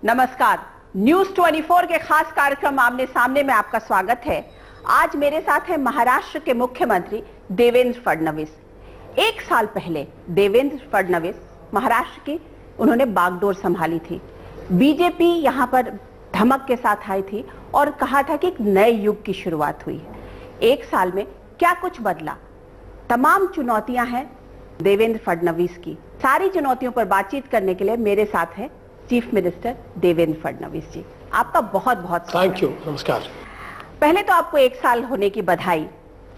नमस्कार, न्यूज 24 के खास कार्यक्रम आमने सामने में आपका स्वागत है। आज मेरे साथ है महाराष्ट्र के मुख्यमंत्री देवेंद्र फडणवीस। एक साल पहले देवेंद्र फडणवीस महाराष्ट्र की उन्होंने बागडोर संभाली थी। बीजेपी यहां पर धमक के साथ आई थी और कहा था कि एक नए युग की शुरुआत हुई है। एक साल में क्या कुछ बदला? तमाम चुनौतियां हैं देवेंद्र फडणवीस की। सारी चुनौतियों पर बातचीत करने के लिए मेरे साथ है चीफ मिनिस्टर देवेंद्र फडणवीस जी। आपका बहुत बहुत थैंक यू। नमस्कार। पहले तो आपको एक साल होने की बधाई।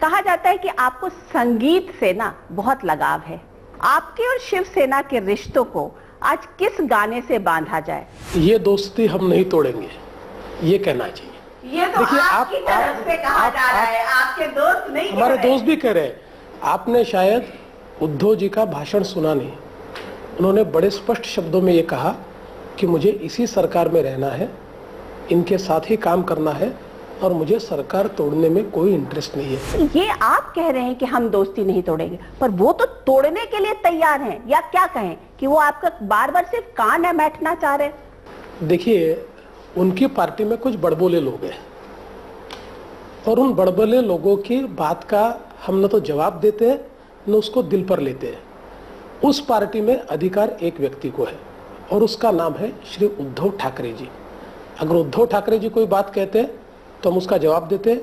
कहा जाता है कि आपको संगीत से ना बहुत लगाव है। आपके और शिवसेना के रिश्तों को आज किस गाने से बांधा जाए? ये दोस्ती हम नहीं तोड़ेंगे, ये कहना चाहिए। ये तो आपकी तरफ से कहा जा रहा है, आपके दोस्त नहीं, हमारे दोस्त भी कह रहे हैं। आपने शायद उद्धव जी का भाषण सुना नहीं। उन्होंने बड़े स्पष्ट शब्दों में ये कहा कि मुझे इसी सरकार में रहना है, इनके साथ ही काम करना है और मुझे सरकार तोड़ने में कोई इंटरेस्ट नहीं है। ये आप कह रहे हैं कि हम दोस्ती नहीं तोड़ेंगे, पर वो तो तोड़ने के लिए तैयार हैं, या क्या कहें कि वो आपका बार बार सिर्फ कान है बैठना चाह रहे हैं? देखिए, उनकी पार्टी में कुछ बड़बोले लोग हैं और उन बड़बोले लोगों की बात का हम न तो जवाब देते हैं न उसको दिल पर लेते हैं। उस पार्टी में अधिकार एक व्यक्ति को है और उसका नाम है श्री उद्धव ठाकरे जी। अगर उद्धव ठाकरे जी कोई बात कहते हैं तो हम उसका जवाब देते हैं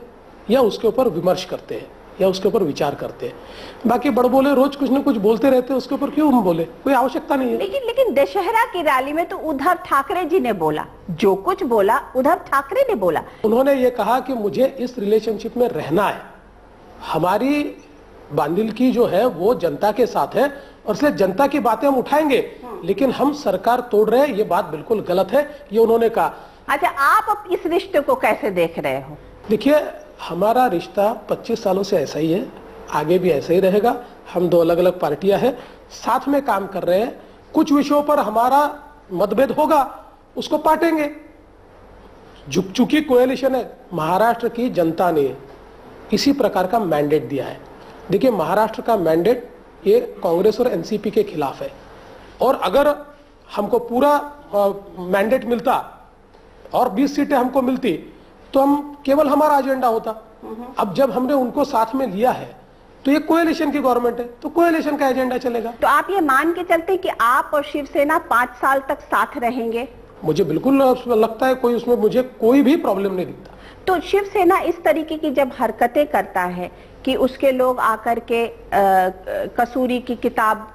या उसके ऊपर विमर्श करते हैं या उसके ऊपर विचार करते हैं। बाकी बड़बोले रोज कुछ न कुछ बोलते रहते हैं, उसके ऊपर क्यों हम बोले? कोई आवश्यकता नहीं है। लेकिन दशहरा की रैली में तो उद्धव ठाकरे जी ने बोला, जो कुछ बोला उद्धव ठाकरे ने बोला। उन्होंने ये कहा कि मुझे इस रिलेशनशिप में रहना है। हमारी बांधिलकी जो है वो जनता के साथ है और इसलिए जनता की बातें हम उठाएंगे, लेकिन हम सरकार तोड़ रहे हैं, ये बात बिल्कुल गलत है, ये उन्होंने कहा। अच्छा, आप अब इस रिश्ते को कैसे देख रहे हो? देखिए, हमारा रिश्ता 25 सालों से ऐसा ही है, आगे भी ऐसा ही रहेगा। हम दो अलग अलग पार्टियां हैं, साथ में काम कर रहे हैं। कुछ विषयों पर हमारा मतभेद होगा, उसको पाटेंगे। चूंकि कोएलिशन है, महाराष्ट्र की जनता ने इसी प्रकार का मैंडेट दिया है। देखिए, महाराष्ट्र का मैंडेट ये कांग्रेस और एनसीपी के खिलाफ है और अगर हमको पूरा मैंडेट मिलता और 20 सीटें हमको मिलती तो हम केवल हमारा एजेंडा होता। अब जब हमने उनको साथ में लिया है तो ये कोएलिशन की गवर्नमेंट है, तो कोएलिशन का एजेंडा चलेगा। तो आप ये मान के चलते हैं कि आप और शिवसेना 5 साल तक साथ रहेंगे? मुझे बिल्कुल लगता है, कोई उसमें मुझे कोई भी प्रॉब्लम नहीं दिखता। तो शिवसेना इस तरीके की जब हरकतें करता है कि उसके लोग आकर के कसूरी की किताब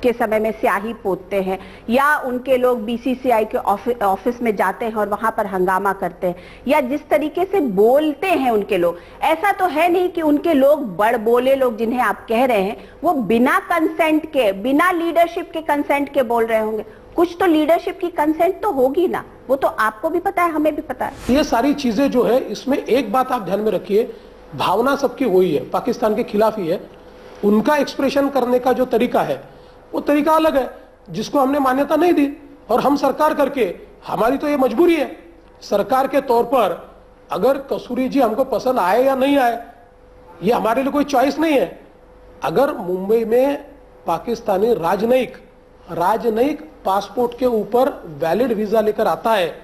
के समय में स्याही पोतते हैं या उनके लोग बीसीसीआई के ऑफिस में जाते हैं और वहां पर हंगामा करते हैं, या जिस तरीके से बोलते हैं उनके लोग, ऐसा तो है नहीं कि उनके लोग बड़बोले लोग जिन्हें आप कह रहे हैं वो बिना कंसेंट के, बिना लीडरशिप के कंसेंट के बोल रहे होंगे? कुछ तो लीडरशिप की कंसेंट तो होगी ना, वो तो आपको भी पता है, हमें भी पता है। ये सारी चीजें जो है, इसमें एक बात आप ध्यान में रखिए, भावना सबकी वही है, पाकिस्तान के खिलाफ ही है। उनका एक्सप्रेशन करने का जो तरीका है वो तरीका अलग है, जिसको हमने मान्यता नहीं दी। और हम सरकार करके, हमारी तो ये मजबूरी है सरकार के तौर पर, अगर कसूरी जी हमको पसंद आए या नहीं आए, ये हमारे लिए कोई चॉइस नहीं है। अगर मुंबई में पाकिस्तानी राजनयिक पासपोर्ट के ऊपर वैलिड वीजा लेकर आता है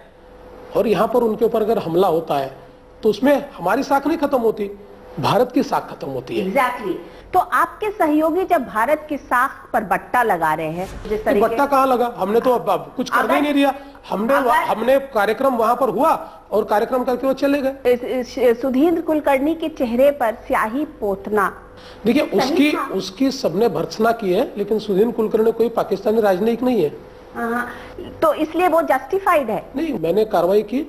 और यहां पर उनके ऊपर अगर हमला होता है तो उसमें हमारी साख नहीं खत्म होती, भारत की साख खत्म होती है। एग्जैक्टली। तो आपके सहयोगी जब भारत की साख पर बट्टा लगा रहे हैं, जिस तरीके बट्टा कहाँ लगा? हमने तो अब कुछ करने ही नहीं दिया। हमने कार्यक्रम वहां पर हुआ और कार्यक्रम करके वो चले गए। सुधींद्र कुलकर्णी के चेहरे पर स्याही पोतना, देखिए, उसकी सबने भर्त्सना की है, लेकिन सुधींद्र कुलकर्णी कोई पाकिस्तानी राजनयिक नहीं है। तो इसलिए वो जस्टिफाइड है? नहीं, मैंने कार्रवाई की,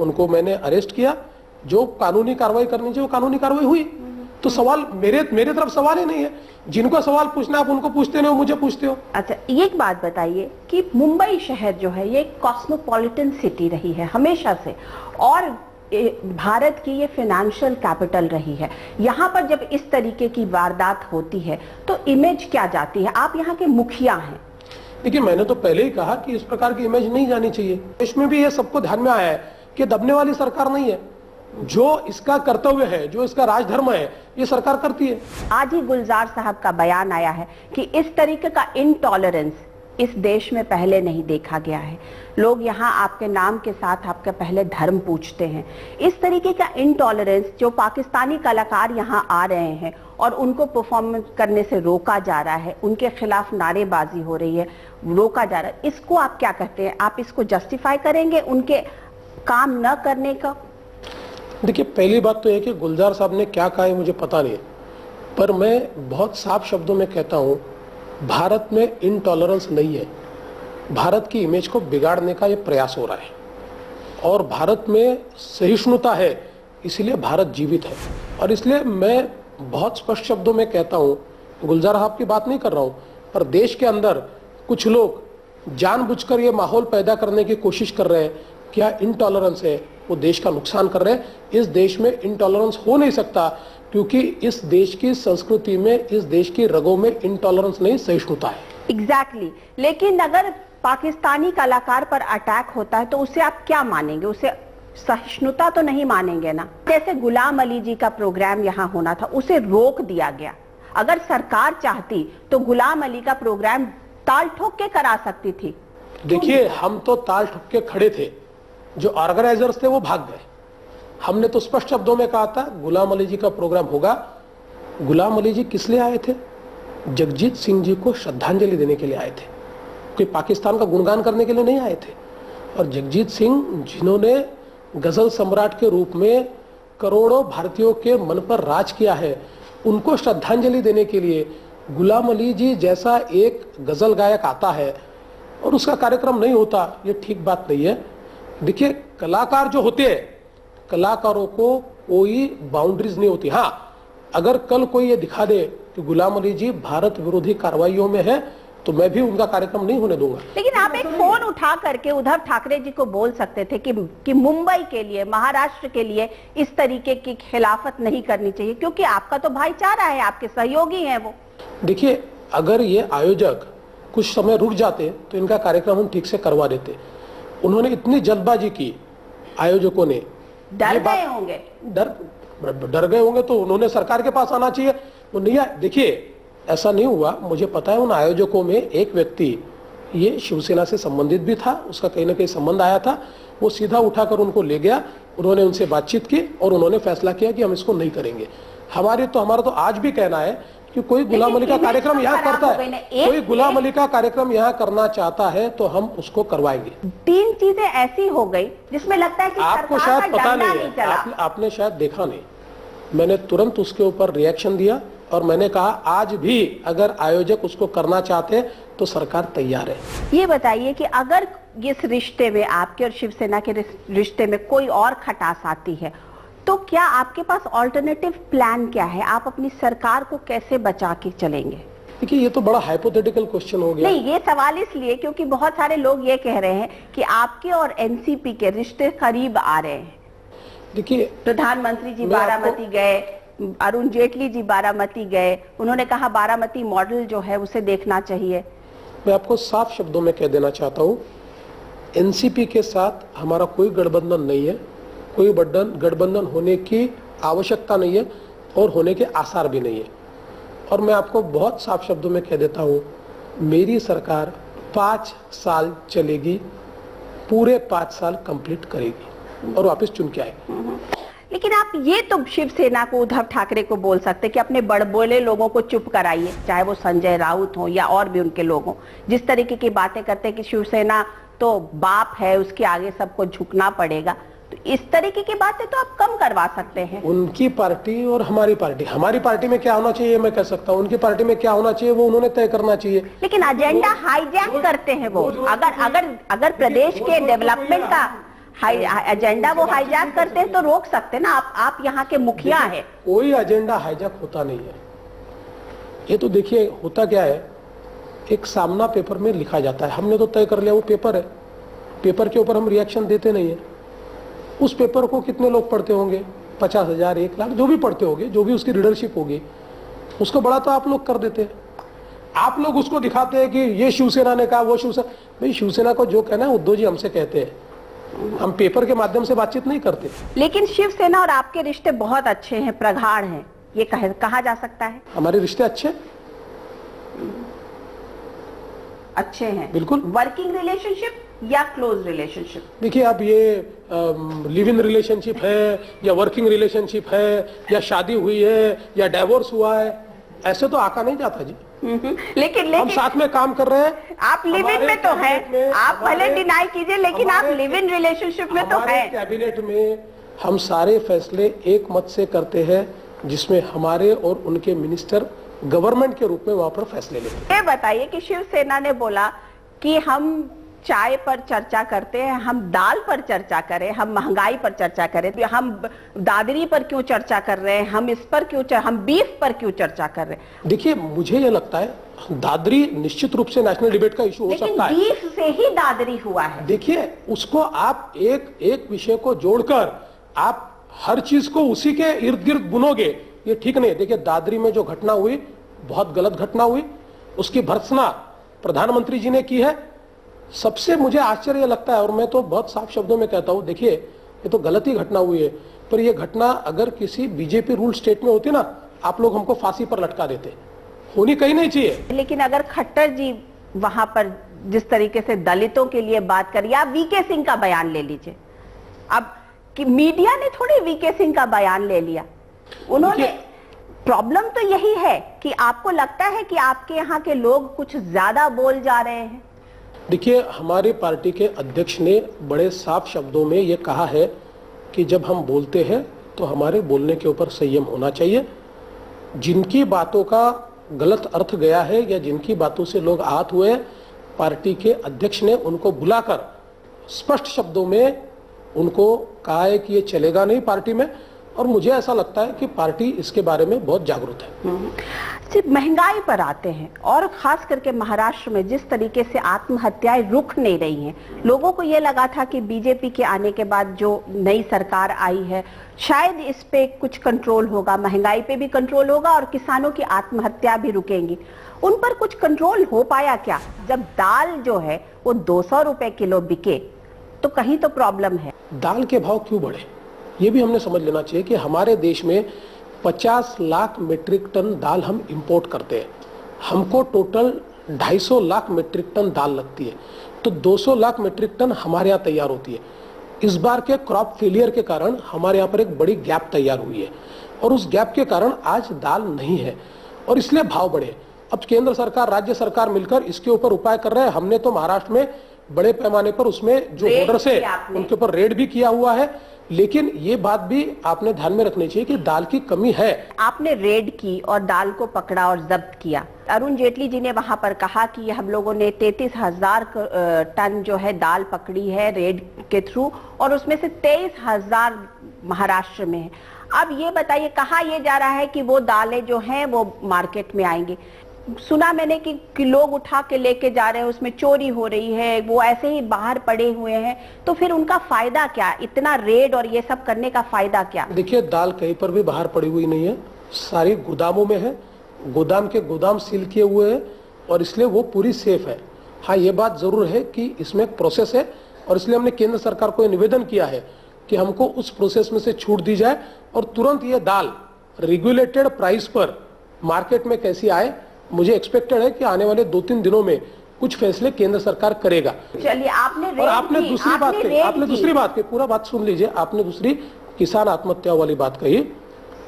उनको मैंने अरेस्ट किया। जो कानूनी कार्रवाई करनी चाहिए वो कानूनी कार्रवाई हुई। तो सवाल मेरे तरफ सवाल ही नहीं है। जिनको सवाल पूछना आप उनको पूछते नहीं हो, मुझे पूछते हो। अच्छा, एक बात बताइए कि मुंबई शहर जो है ये कॉस्मोपॉलिटन सिटी रही है हमेशा से, और भारत की ये फाइनेंशियल कैपिटल रही है। यहाँ पर जब इस तरीके की वारदात होती है तो इमेज क्या जाती है? आप यहाँ के मुखिया हैं। देखिए, मैंने तो पहले ही कहा कि इस प्रकार की इमेज नहीं जानी चाहिए। इसमें भी ये सबको ध्यान में आया है कि दबने वाली सरकार नहीं है। जो इसका कर्तव्य है, जो इसका राजधर्म है, ये सरकार करती है। आज ही गुलजार साहब का बयान आया है कि इस तरीके का इनटॉलरेंस इस देश में पहले नहीं देखा गया है। लोग यहाँ आपके नाम के साथ आपका पहले धर्म पूछते हैं। इस तरीके का इनटॉलरेंस जो पाकिस्तानी कलाकार यहाँ आ रहे हैं और उनको परफॉर्म करने से रोका जा रहा है, उनके खिलाफ नारेबाजी हो रही है, रोका जा रहा है, इसको आप क्या कहते हैं? आप इसको जस्टिफाई करेंगे उनके काम न करने का? देखिए, पहली बात तो यह कि गुलजार साहब ने क्या कहा है मुझे पता नहीं, पर मैं बहुत साफ शब्दों में कहता हूं, भारत में इनटॉलरेंस नहीं है। भारत की इमेज को बिगाड़ने का यह प्रयास हो रहा है और भारत में सहिष्णुता है, इसलिए भारत जीवित है। और इसलिए मैं बहुत स्पष्ट शब्दों में कहता हूं, गुलजार साहब की बात नहीं कर रहा हूं, पर देश के अंदर कुछ लोग जानबूझकर ये माहौल पैदा करने की कोशिश कर रहे हैं, क्या इनटॉलरेंस है, वो देश का नुकसान कर रहे हैं। इस देश में इनटॉलरेंस हो नहीं सकता, क्योंकि इस देश की संस्कृति में, इस देश की रगों में इनटॉलरेंस नहीं, सहिष्णुता है। एग्जैक्टली। लेकिन अगर पाकिस्तानी कलाकार पर अटैक होता है तो उसे आप क्या मानेंगे? उसे सहिष्णुता तो नहीं मानेंगे ना। जैसे गुलाम अली जी का प्रोग्राम यहाँ होना था, उसे रोक दिया गया। अगर सरकार चाहती तो गुलाम अली का प्रोग्राम ताल ठोक के करा सकती थी। देखिए, हम तो ताल ठोक के खड़े थे, जो ऑर्गेनाइजर्स थे वो भाग गए। हमने तो स्पष्ट शब्दों में कहा था गुलाम अली जी का प्रोग्राम होगा। गुलाम अली जी किस लिए आए थे? जगजीत सिंह जी को श्रद्धांजलि देने के लिए आए थे, कोई पाकिस्तान का गुणगान करने के लिए नहीं आए थे। और जगजीत सिंह, जिन्होंने गजल सम्राट के रूप में करोड़ों भारतीयों के मन पर राज किया है, उनको श्रद्धांजलि देने के लिए गुलाम अली जी जैसा एक गजल गायक आता है और उसका कार्यक्रम नहीं होता, ये ठीक बात नहीं है। देखिए, कलाकार जो होते हैं, कलाकारों को कोई बाउंड्रीज नहीं होती। हाँ, अगर कल कोई ये दिखा दे कि गुलाम अली जी भारत विरोधी कार्रवाइयों में है, तो मैं भी उनका कार्यक्रम नहीं होने दूंगा। लेकिन आप एक फोन उठा करके उद्धव ठाकरे जी को बोल सकते थे कि मुंबई के लिए, महाराष्ट्र के लिए इस तरीके की खिलाफत नहीं करनी चाहिए, क्योंकि आपका तो भाईचारा है, आपके सहयोगी हैं वो। देखिए, अगर ये आयोजक कुछ समय रुक जाते तो इनका कार्यक्रम हम ठीक से करवा देते। उन्होंने इतनी जल्दबाजी की, आयोजकों ने डर गए होंगे। डर गए होंगे तो उन्होंने सरकार के पास आना चाहिए, वो नहीं आए। देखिए, ऐसा नहीं हुआ। मुझे पता है उन आयोजकों में एक व्यक्ति ये शिवसेना से संबंधित भी था, उसका कहीं ना कहीं संबंध आया था, वो सीधा उठाकर उनको ले गया, उन्होंने उनसे बातचीत की और उन्होंने फैसला किया कि हम इसको नहीं करेंगे। हमारा तो आज भी कहना है कि कोई गुलाम अली का कार्यक्रम यहाँ करता है, कोई गुलाम अली का कार्यक्रम यहाँ करना चाहता है तो हम उसको करवाएंगे। 3 चीजें ऐसी हो गई जिसमें लगता है कि आपको शायद पता नहीं है, आपने शायद देखा नहीं। मैंने तुरंत उसके ऊपर रिएक्शन दिया और मैंने कहा आज भी अगर आयोजक उसको करना चाहते हैं तो सरकार तैयार है। ये बताइए कि अगर इस रिश्ते में, आपके और शिवसेना के रिश्ते में कोई और खटास आती है, तो क्या आपके पास ऑल्टरनेटिव प्लान क्या है? आप अपनी सरकार को कैसे बचा के चलेंगे? देखिए, ये तो बड़ा हाइपोथेटिकल क्वेश्चन हो गया। नहीं, ये सवाल इसलिए क्योंकि बहुत सारे लोग ये कह रहे हैं कि आपके और एनसीपी के रिश्ते करीब आ रहे हैं। देखिए, प्रधानमंत्री जी बारामती गए, अरुण जेटली जी बारामती गए, उन्होंने कहा बारामती मॉडल जो है उसे देखना चाहिए। मैं आपको साफ शब्दों में कह देना चाहता हूँ, एनसीपी के साथ हमारा कोई गठबंधन नहीं है, कोई गठबंधन होने की आवश्यकता नहीं है और होने के आसार भी नहीं है। और मैं आपको बहुत साफ शब्दों में कह देता हूँ, मेरी सरकार 5 साल चलेगी, पूरे 5 साल कंप्लीट करेगी और वापस चुन के आएगी। लेकिन आप ये तो शिवसेना को, उद्धव ठाकरे को बोल सकते कि अपने बड़बोले लोगों को चुप कराइए, चाहे वो संजय राउत हो या और भी उनके लोग हों। जिस तरीके की बातें करते हैं कि शिवसेना तो बाप है, उसके आगे सबको झुकना पड़ेगा, तो इस तरीके की बातें तो आप कम करवा सकते हैं। उनकी पार्टी और हमारी पार्टी में क्या होना चाहिए मैं कह सकता हूँ, उनकी पार्टी में क्या होना चाहिए वो उन्होंने तय करना चाहिए। लेकिन एजेंडा हाईजैक करते हैं वो। अगर प्रदेश के डेवलपमेंट का एजेंडा वो हाईजैक करते हैं तो रोक सकते हैं ना। आप यहाँ के मुखिया हैं। कोई एजेंडा हाईजैक होता नहीं है। ये तो देखिए होता क्या है, एक सामना पेपर में लिखा जाता है, हमने तो तय कर लिया वो पेपर है, पेपर के ऊपर हम रिएक्शन देते नहीं है। उस पेपर को कितने लोग पढ़ते होंगे? 50,000, 1 लाख, जो भी पढ़ते होंगे, जो भी उसकी रीडरशिप होगी, उसको बड़ा तो आप लोग कर देते हैं। आप लोग उसको दिखाते हैं कि ये शिवसेना ने कहा, वो शिवसेना। भाई, शिवसेना को जो कहना है उद्धव जी हमसे कहते हैं, हम पेपर के माध्यम से बातचीत नहीं करते। लेकिन शिवसेना और आपके रिश्ते बहुत अच्छे हैं, प्रगाढ़ हैं, ये कहा जा सकता है। हमारे रिश्ते अच्छे। अच्छे हैं। बिल्कुल। वर्किंग रिलेशनशिप या क्लोज रिलेशनशिप? देखिए, अब ये लिव इन रिलेशनशिप है या वर्किंग रिलेशनशिप है या शादी हुई है या डाइवोर्स हुआ है, ऐसे तो आका नहीं जाता जी। लेकिन हम साथ में काम कर रहे हैं। आप लिव इन में तो हैं, आप भले डिनाई कीजिए, लेकिन आप लिव इन रिलेशनशिप में तो हैं। कैबिनेट में हम सारे फैसले एक मत से करते हैं, जिसमें हमारे और उनके मिनिस्टर गवर्नमेंट के रूप में वहां पर फैसले लेते हैं। ये बताइए कि शिवसेना ने बोला कि हम चाय पर चर्चा करते हैं, हम दाल पर चर्चा करें, हम महंगाई पर चर्चा करें, तो हम दादरी पर क्यों चर्चा कर रहे हैं, हम इस पर क्यों, हम बीफ पर क्यों चर्चा कर रहे हैं? देखिए, मुझे ये लगता है दादरी निश्चित रूप से नेशनल डिबेट का इशू हो सकता है, लेकिन बीफ से ही दादरी हुआ है। देखिए, उसको आप एक विषय को जोड़कर आप हर चीज को उसी के इर्द गिर्द बुनोगे, ये ठीक नहीं है। देखिए, दादरी में जो घटना हुई बहुत गलत घटना हुई, उसकी भर्त्सना प्रधानमंत्री जी ने की है। सबसे मुझे आश्चर्य लगता है, और मैं तो बहुत साफ शब्दों में कहता हूं, देखिए ये तो गलत ही घटना हुई है, पर यह घटना अगर किसी बीजेपी रूल स्टेट में होती ना, आप लोग हमको फांसी पर लटका देते, होनी कहीं नहीं चाहिए। लेकिन अगर खट्टर जी वहां पर जिस तरीके से दलितों के लिए बात करी, आप वीके सिंह का बयान ले लीजिए, अब कि मीडिया ने थोड़ी वीके सिंह का बयान ले लिया, उन्होंने, प्रॉब्लम तो यही है कि आपको लगता है कि आपके यहाँ के लोग कुछ ज्यादा बोल जा रहे हैं। देखिए, हमारी पार्टी के अध्यक्ष ने बड़े साफ शब्दों में ये कहा है कि जब हम बोलते हैं तो हमारे बोलने के ऊपर संयम होना चाहिए। जिनकी बातों का गलत अर्थ गया है या जिनकी बातों से लोग आहत हुए, पार्टी के अध्यक्ष ने उनको बुलाकर स्पष्ट शब्दों में उनको कहा है कि ये चलेगा नहीं पार्टी में, और मुझे ऐसा लगता है कि पार्टी इसके बारे में बहुत जागरूक है। सिर्फ महंगाई पर आते हैं, और खास करके महाराष्ट्र में जिस तरीके से आत्महत्याएं रुक नहीं रही हैं, लोगों को ये लगा था कि बीजेपी के आने के बाद जो नई सरकार आई है शायद इस पे कुछ कंट्रोल होगा, महंगाई पे भी कंट्रोल होगा और किसानों की आत्महत्या भी रुकेंगी। उन पर कुछ कंट्रोल हो पाया क्या? जब दाल जो है वो 200 रुपए किलो बिके तो कहीं तो प्रॉब्लम है। दाल के भाव क्यों बढ़े, ये भी हमने समझ लेना चाहिए कि हमारे देश में 50 लाख मीट्रिक टन दाल हम इंपोर्ट करते हैं, हमको टोटल 250 लाख मीट्रिक टन दाल लगती है, तो 200 लाख मीट्रिक टन हमारे यहाँ तैयार होती है। इस बार के क्रॉप फेलियर के कारण हमारे यहाँ पर एक बड़ी गैप तैयार हुई है, और उस गैप के कारण आज दाल नहीं है और इसलिए भाव बढ़े। अब केंद्र सरकार, राज्य सरकार मिलकर इसके ऊपर उपाय कर रहे हैं। हमने तो महाराष्ट्र में बड़े पैमाने पर उसमें जो होर्डर्स है उनके ऊपर रेड भी किया हुआ है, लेकिन ये बात भी आपने ध्यान में रखनी चाहिए कि दाल की कमी है। आपने रेड की और दाल को पकड़ा और जब्त किया। अरुण जेटली जी ने वहां पर कहा कि ये हम लोगों ने 33,000 टन जो है दाल पकड़ी है रेड के थ्रू, और उसमें से 23,000 महाराष्ट्र में है। अब ये बताइए, कहा यह जा रहा है कि वो दालें जो हैं वो मार्केट में आएंगी। सुना मैंने कि लोग उठा के लेके जा रहे हैं, उसमें चोरी हो रही है, वो ऐसे ही बाहर पड़े हुए हैं, तो फिर उनका फायदा क्या? इतना रेड और ये सब करने का फायदा क्या? देखिए, दाल कहीं पर भी बाहर पड़ी हुई नहीं है, सारी गोदामों में है, गोदाम के गोदाम सील किए हुए हैं, और इसलिए वो पूरी सेफ है। हाँ, ये बात जरूर है कि इसमें एक प्रोसेस है, और इसलिए हमने केंद्र सरकार को निवेदन किया है कि हमको उस प्रोसेस में से छूट दी जाए और तुरंत ये दाल रेगुलेटेड प्राइस पर मार्केट में कैसी आए। मुझे एक्सपेक्टेड है कि आने वाले 2-3 दिनों में कुछ फैसले केंद्र सरकार करेगा। चलिए, आपने दूसरी बात कही, पूरा बात सुन लीजिए। आपने दूसरी किसान आत्महत्या वाली बात कही,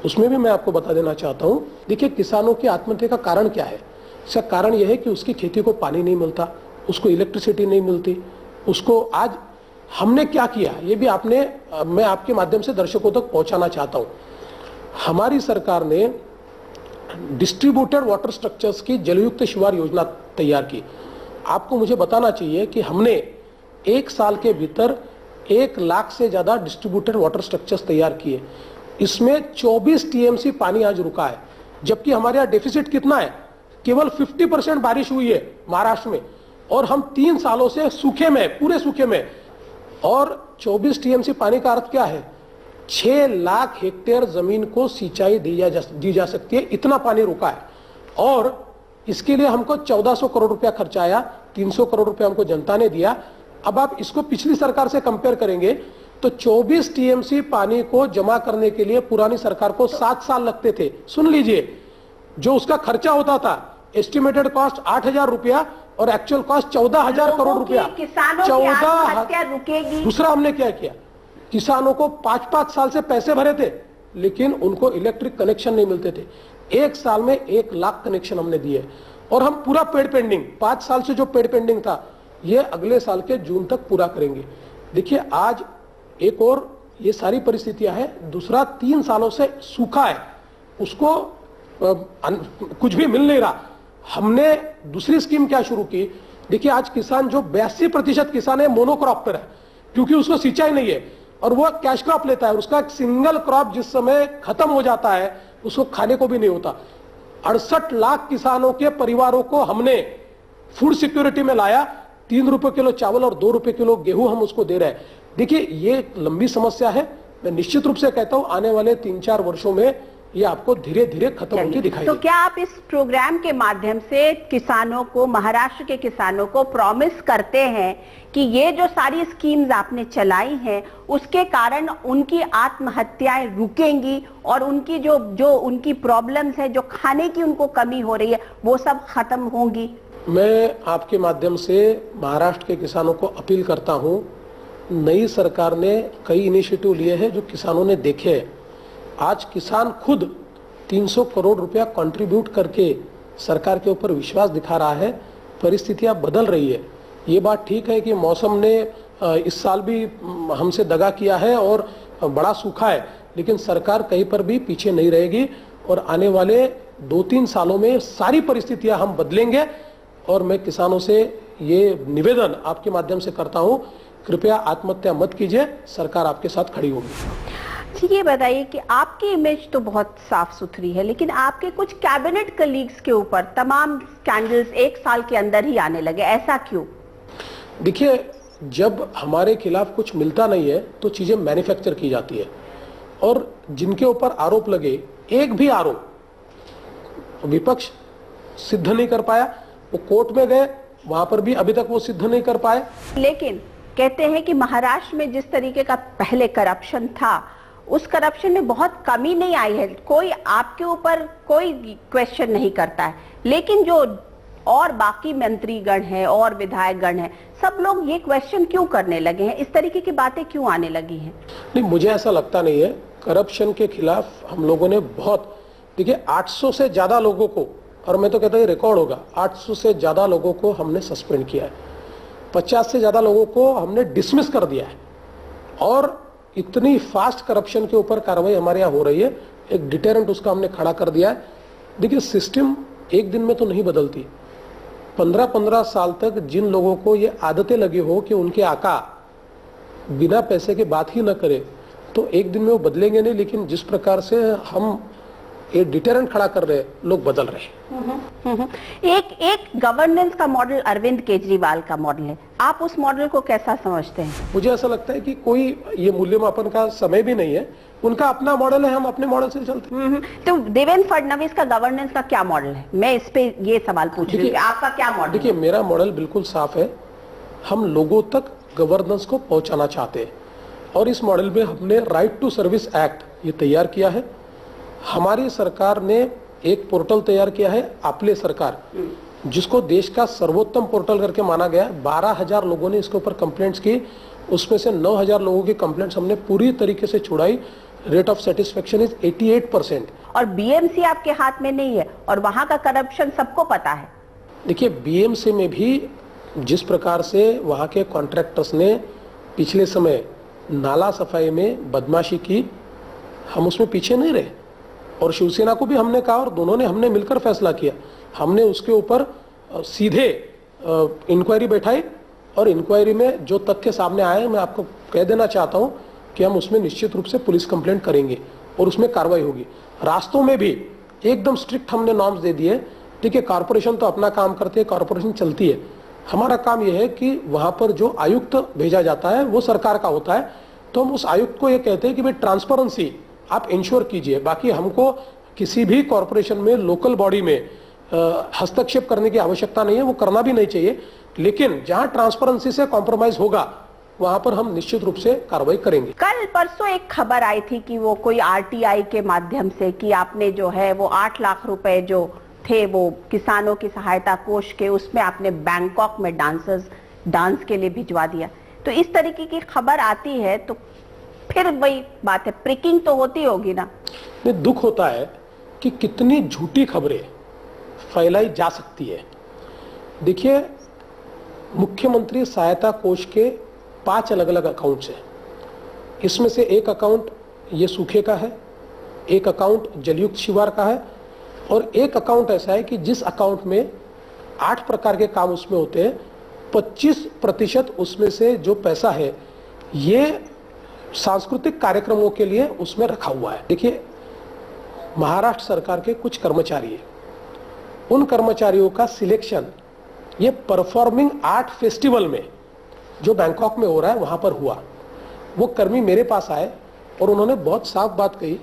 उसमें भी मैं आपको बता देना चाहता हूं। देखिए, किसानों की आत्महत्या का कारण क्या है? इसका कारण यह है कि उसकी खेती को पानी नहीं मिलता, उसको इलेक्ट्रिसिटी नहीं मिलती, उसको आज हमने क्या किया ये भी मैं आपके माध्यम से दर्शकों तक पहुंचाना चाहता हूं। हमारी सरकार ने डिस्ट्रीब्यूटेड वाटर स्ट्रक्चर्स की जलयुक्त शिवार योजना तैयार की। आपको मुझे बताना चाहिए कि हमने 1 साल के भीतर 1 लाख से ज्यादा डिस्ट्रीब्यूटेड वाटर स्ट्रक्चर्स तैयार किए। इसमें 24 टीएमसी पानी आज रुका है, जबकि हमारे यहाँ डेफिसिट कितना है? केवल 50% बारिश हुई है महाराष्ट्र में, और हम 3 सालों से सूखे में, पूरे सूखे में। और 24 टीएमसी पानी का अर्थ क्या है? 6 लाख हेक्टेयर जमीन को सिंचाई दी जा सकती है, इतना पानी रुका है। और इसके लिए हमको 1400 करोड़ रुपया खर्चा आया, 300 करोड़ रुपया हमको जनता ने दिया। अब आप इसको पिछली सरकार से कंपेयर करेंगे तो 24 टीएमसी पानी को जमा करने के लिए पुरानी सरकार को 7 साल लगते थे। सुन लीजिए, जो उसका खर्चा होता था एस्टिमेटेड कॉस्ट 8,000 रुपया और एक्चुअल कॉस्ट 14,000 करोड़ रुपया। किसानों की आत्महत्या रुकेगी? दूसरा हमने क्या किया, किसानों को 5-5 साल से पैसे भरे थे लेकिन उनको इलेक्ट्रिक कनेक्शन नहीं मिलते थे। एक साल में 1 लाख कनेक्शन हमने दिए और हम पूरा पेड पेंडिंग 5 साल से जो पेड पेंडिंग था ये अगले साल के जून तक पूरा करेंगे। देखिए आज एक और ये सारी परिस्थितियां हैं, दूसरा 3 सालों से सूखा है, उसको कुछ भी मिल नहीं रहा। हमने दूसरी स्कीम क्या शुरू की, देखिए आज किसान जो 82% किसान है मोनोक्रॉप पर है क्योंकि उसको सिंचाई नहीं है और वो कैश क्रॉप लेता है, उसका सिंगल क्रॉप जिस समय खत्म हो जाता है उसको खाने को भी नहीं होता। 68 लाख किसानों के परिवारों को हमने फूड सिक्योरिटी में लाया, 3 रुपए किलो चावल और 2 रुपए किलो गेहूं हम उसको दे रहे हैं। देखिए ये एक लंबी समस्या है, मैं निश्चित रूप से कहता हूं आने वाले 3-4 वर्षों में ये आपको धीरे धीरे खत्म होती दिखाई तो क्या आप इस प्रोग्राम के माध्यम से किसानों को, महाराष्ट्र के किसानों को प्रॉमिस करते हैं कि ये जो सारी स्कीम्स आपने चलाई हैं उसके कारण उनकी आत्महत्याएं रुकेंगी और उनकी जो उनकी प्रॉब्लम्स है, जो खाने की उनको कमी हो रही है, वो सब खत्म होंगी? मैं आपके माध्यम से महाराष्ट्र के किसानों को अपील करता हूं, नई सरकार ने कई इनिशिएटिव लिए हैं जो किसानों ने देखे हैं। आज किसान खुद 300 करोड़ रुपया कंट्रीब्यूट करके सरकार के ऊपर विश्वास दिखा रहा है, परिस्थितियां बदल रही है। ये बात ठीक है कि मौसम ने इस साल भी हमसे दगा किया है और बड़ा सूखा है, लेकिन सरकार कहीं पर भी पीछे नहीं रहेगी और आने वाले 2-3 सालों में सारी परिस्थितियां हम बदलेंगे। और मैं किसानों से ये निवेदन आपके माध्यम से करता हूं, कृपया आत्महत्या मत कीजिए, सरकार आपके साथ खड़ी होगी। ये बताइए कि आपकी इमेज तो बहुत साफ सुथरी है, लेकिन आपके कुछ कैबिनेट कलीग्स के ऊपर तमाम स्कैंडल्स 1 साल के अंदर ही आने लगे, ऐसा क्यों? देखिए जब हमारे खिलाफ कुछ मिलता नहीं है तो चीजें मैन्युफैक्चर की जाती है और जिनके ऊपर आरोप लगे, एक भी आरोप विपक्ष सिद्ध नहीं कर पाया। वो कोर्ट में गए, वहां पर भी अभी तक वो सिद्ध नहीं कर पाए। लेकिन कहते हैं कि महाराष्ट्र में जिस तरीके का पहले करप्शन था उस करप्शन में बहुत कमी नहीं आई है, कोई आपके ऊपर कोई क्वेश्चन नहीं करता है, लेकिन जो और बाकी मंत्रीगण हैं और विधायकगण हैं सब लोग ये क्वेश्चन क्यों करने लगे हैं, इस तरीके की बातें क्यों आने लगी हैं? नहीं, मुझे ऐसा लगता नहीं है। करप्शन के खिलाफ हम लोगों ने बहुत, देखिए 800 से ज्यादा लोगों को, और मैं तो कहता हूँ रिकॉर्ड होगा, 800 से ज्यादा लोगों को हमने सस्पेंड किया है, 50 से ज्यादा लोगों को हमने डिसमिस कर दिया है और इतनी फास्ट करप्शन के ऊपर कार्रवाई हमारे यहाँ हो रही है, एक डिटेरेंट उसका हमने खड़ा कर दिया है। देखिए सिस्टम एक दिन में तो नहीं बदलती, 15-15 साल तक जिन लोगों को ये आदतें लगी हो कि उनके आका बिना पैसे के बात ही न करे तो एक दिन में वो बदलेंगे नहीं, लेकिन जिस प्रकार से हम एक डिटेरेंट खड़ा कर रहे हैं, लोग बदल रहे हैं। एक गवर्नेंस का मॉडल अरविंद केजरीवाल का मॉडल है, आप उस मॉडल को कैसा समझते हैं? मुझे ऐसा लगता है कि कोई ये मूल्यमापन का समय भी नहीं है, उनका अपना मॉडल है, हम अपने मॉडल से चलते हैं। तो देवेंद्र फडणवीस का गवर्नेंस का क्या मॉडल है? मैं इस पे ये सवाल पूछ रही हूँ, आपका क्या मॉडल? देखिए मेरा मॉडल बिल्कुल साफ है, हम लोगों तक गवर्नेंस को पहुंचाना चाहते हैं और इस मॉडल में हमने राइट टू सर्विस एक्ट ये तैयार किया है। हमारी सरकार ने एक पोर्टल तैयार किया है, आपले सरकार, जिसको देश का सर्वोत्तम पोर्टल करके माना गया। 12,000 लोगों ने इसके ऊपर कंप्लेंट्स की, उसमें से 9,000 लोगों की कंप्लेंट्स हमने पूरी तरीके से छुड़ाई। Rate of satisfaction is 88%। और बीएमसी आपके हाथ में नहीं है और वहां का करप्शन सबको पता है। देखिए बीएमसी में भी जिस प्रकार से वहां के कॉन्ट्रैक्टर्स ने पिछले समय नाला सफाई में बदमाशी की, हम उसमें पीछे नहीं रहे और शिवसेना को भी हमने कहा और दोनों ने हमने मिलकर फैसला किया। हमने उसके ऊपर सीधे इंक्वायरी बैठाई और इंक्वायरी में जो तथ्य सामने आए, मैं आपको कह देना चाहता हूं कि हम उसमें निश्चित रूप से पुलिस कंप्लेंट करेंगे और उसमें कार्रवाई होगी। रास्तों में भी एकदम स्ट्रिक्ट हमने नॉर्म्स दे दिए। ठीक है, कॉर्पोरेशन तो अपना काम करती है, कॉर्पोरेशन चलती है, हमारा काम यह है कि वहां पर जो आयुक्त भेजा जाता है वो सरकार का होता है, तो हम उस आयुक्त को ये कहते हैं कि भाई ट्रांसपेरेंसी आप इंश्योर कीजिए। बाकी हमको किसी भी कॉर्पोरेशन में, लोकल बॉडी में हस्तक्षेप करने की आवश्यकता नहीं है, वो करना भी नहीं चाहिए, लेकिन जहां ट्रांसपेरेंसी से कॉम्प्रोमाइज होगा वहां पर हम निश्चित रूप से कार्रवाई करेंगे। कल परसों एक खबर आई थी कि वो कोई आरटीआई के माध्यम से कि आपने जो है वो 8 लाख रुपए जो थे वो किसानों की सहायता कोष के, उसमें आपने बैंकॉक में डांस के लिए भिजवा दिया। तो इस तरीके की खबर आती है तो फिर वही बात है, प्रिकिंग तो होती होगी ना। दुख होता है कि कितनी झूठी खबरें फैलाई जा सकती है। देखिए, मुख्यमंत्री सहायता कोष के 5 अलग अलग अकाउंट्स हैं। इसमें से एक अकाउंट ये सूखे का है, एक अकाउंट जलयुक्त शिवार का है, और एक अकाउंट ऐसा है कि जिस अकाउंट में 8 प्रकार के काम उसमें होते हैं, 25% उसमें से जो पैसा है ये सांस्कृतिक कार्यक्रमों के लिए उसमें रखा हुआ है। देखिए, महाराष्ट्र सरकार के कुछ कर्मचारी हैं, उन कर्मचारियों का सिलेक्शन ये परफॉर्मिंग आर्ट फेस्टिवल में जो बैंकॉक में हो रहा है वहां पर हुआ। वो कर्मी मेरे पास आए और उन्होंने बहुत साफ बात कही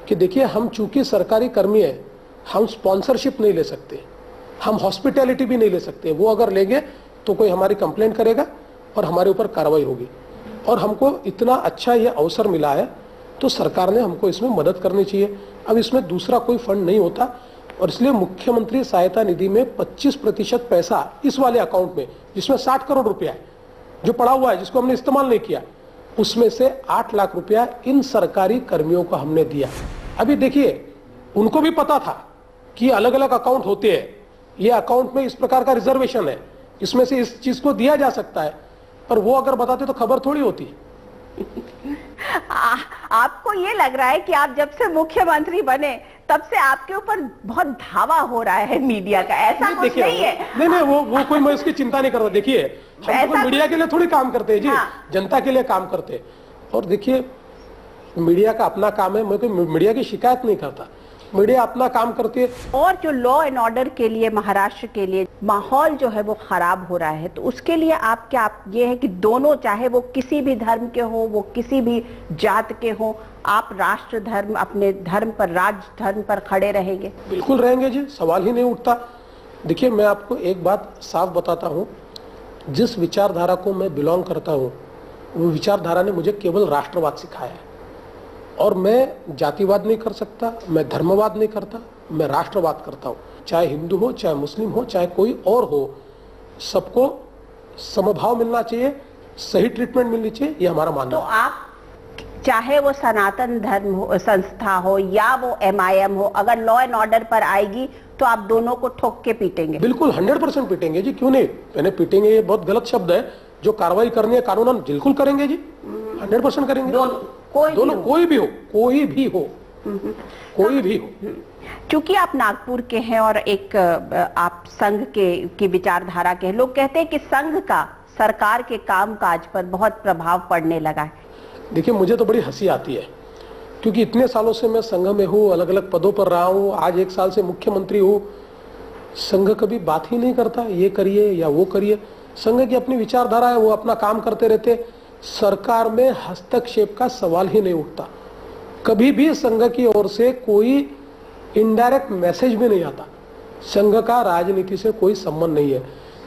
कि देखिए, हम चूंकि सरकारी कर्मी हैं, हम स्पॉन्सरशिप नहीं ले सकते, हम हॉस्पिटैलिटी भी नहीं ले सकते। वो अगर लेंगे तो कोई हमारी कंप्लेंट करेगा और हमारे ऊपर कार्रवाई होगी। और हमको इतना अच्छा ये अवसर मिला है तो सरकार ने हमको इसमें मदद करनी चाहिए। अब इसमें दूसरा कोई फंड नहीं होता, और इसलिए मुख्यमंत्री सहायता निधि में 25% पैसा इस वाले अकाउंट में, जिसमें 60 करोड़ रुपया है जो पड़ा हुआ है, जिसको हमने इस्तेमाल नहीं किया, उसमें से 8 लाख रुपया इन सरकारी कर्मियों को हमने दिया। अभी देखिए, उनको भी पता था कि अलग अलग अकाउंट होते हैं, ये अकाउंट में इस प्रकार का रिजर्वेशन है, इसमें से इस चीज को दिया जा सकता है, पर वो अगर बताते तो खबर थोड़ी होती। आपको ये लग रहा है कि आप जब से मुख्यमंत्री बने तब से आपके ऊपर बहुत धावा हो रहा है मीडिया का, ऐसा कुछ नहीं है? नहीं, वो कोई, मैं इसकी चिंता नहीं कर रहा। देखिए, हम तो मीडिया के लिए थोड़ी काम करते हैं जी, जनता के लिए काम करते हैं। और देखिए, मीडिया का अपना काम है, मैं कोई मीडिया की शिकायत नहीं करता, मीडिया अपना काम करती है। और जो लॉ एंड ऑर्डर के लिए महाराष्ट्र के लिए माहौल जो है वो खराब हो रहा है, तो उसके लिए आप क्या, ये है कि दोनों, चाहे वो किसी भी धर्म के हो, वो किसी भी जात के हो, आप राष्ट्र धर्म, अपने धर्म पर, राज धर्म पर खड़े रहेंगे? बिल्कुल रहेंगे जी, सवाल ही नहीं उठता। देखिए, मैं आपको एक बात साफ बताता हूँ, जिस विचारधारा को मैं बिलोंग करता हूँ वो विचारधारा ने मुझे केवल राष्ट्रवाद सिखाया है। और मैं जातिवाद नहीं कर सकता, मैं धर्मवाद नहीं करता, मैं राष्ट्रवाद करता हूँ। चाहे हिंदू हो, चाहे मुस्लिम हो, चाहे कोई और हो, सबको समभाव मिलना चाहिए, सही ट्रीटमेंट मिलनी चाहिए, ये हमारा मानना है। तो आप, चाहे वो सनातन धर्म हो, संस्था हो, या वो MIM हो, अगर लॉ एंड ऑर्डर पर आएगी तो आप दोनों को ठोक के पीटेंगे? बिल्कुल 100% पीटेंगे जी, क्यों नहीं। मैंने पीटेंगे ये बहुत गलत शब्द है, जो कार्रवाई करनी है कानूनन बिल्कुल करेंगे जी, 100% करेंगे। दोनों, कोई भी हो। चूंकि आप नागपुर के हैं और एक आप संघ की विचारधारा के हैं, लोग कहते हैं कि संघ का सरकार के कामकाज पर बहुत प्रभाव पड़ने लगा है। देखिए, मुझे तो बड़ी हंसी आती है, क्योंकि इतने सालों से मैं संघ में हूँ, अलग अलग पदों पर रहा हूँ, आज 1 साल से मुख्यमंत्री हूँ। संघ कभी बात ही नहीं करता, ये करिए या वो करिए। संघ की अपनी विचारधारा है, वो अपना काम करते रहते। सरकार में हस्तक्षेप का सवाल ही नहीं उठता। कभी भी संघ की ओर से कोई इनडायरेक्ट मैसेज भी नहीं आता। संघ का राजनीति से कोई संबंध नहीं है।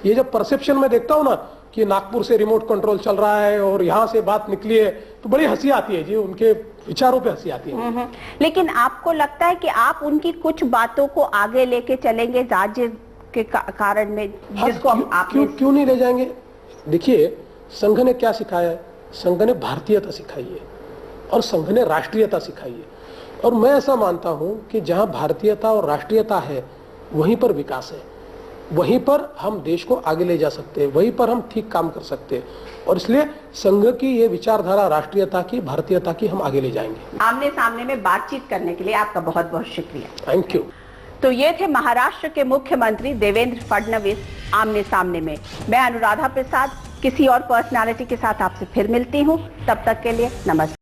ये जब परसेप्शन में देखता हूं ना कि नागपुर से रिमोट कंट्रोल चल रहा है और यहां से बात निकली है, तो बड़ी हंसी आती है जी, उनके विचारों पे हंसी आती है। लेकिन आपको लगता है कि आप उनकी कुछ बातों को आगे लेके चलेंगे राज्य के कारण में, जिसको आप क्यों नहीं ले जाएंगे? देखिए, संघ ने क्या सिखाया है? संघ ने भारतीयता सिखाई है और संघ ने राष्ट्रीयता सिखाई है। और मैं ऐसा मानता हूं कि जहां भारतीयता और राष्ट्रीयता है वहीं पर विकास है, वहीं पर हम देश को आगे ले जा सकते हैं, वहीं पर हम ठीक काम कर सकते हैं। और इसलिए संघ की ये विचारधारा राष्ट्रीयता की, भारतीयता की हम आगे ले जाएंगे। आमने सामने में बातचीत करने के लिए आपका बहुत बहुत शुक्रिया। Thank you. तो ये थे महाराष्ट्र के मुख्यमंत्री देवेंद्र फडणवीस आमने सामने में। मैं अनुराधा प्रसाद किसी और पर्सनालिटी के साथ आपसे फिर मिलती हूँ, तब तक के लिए नमस्कार।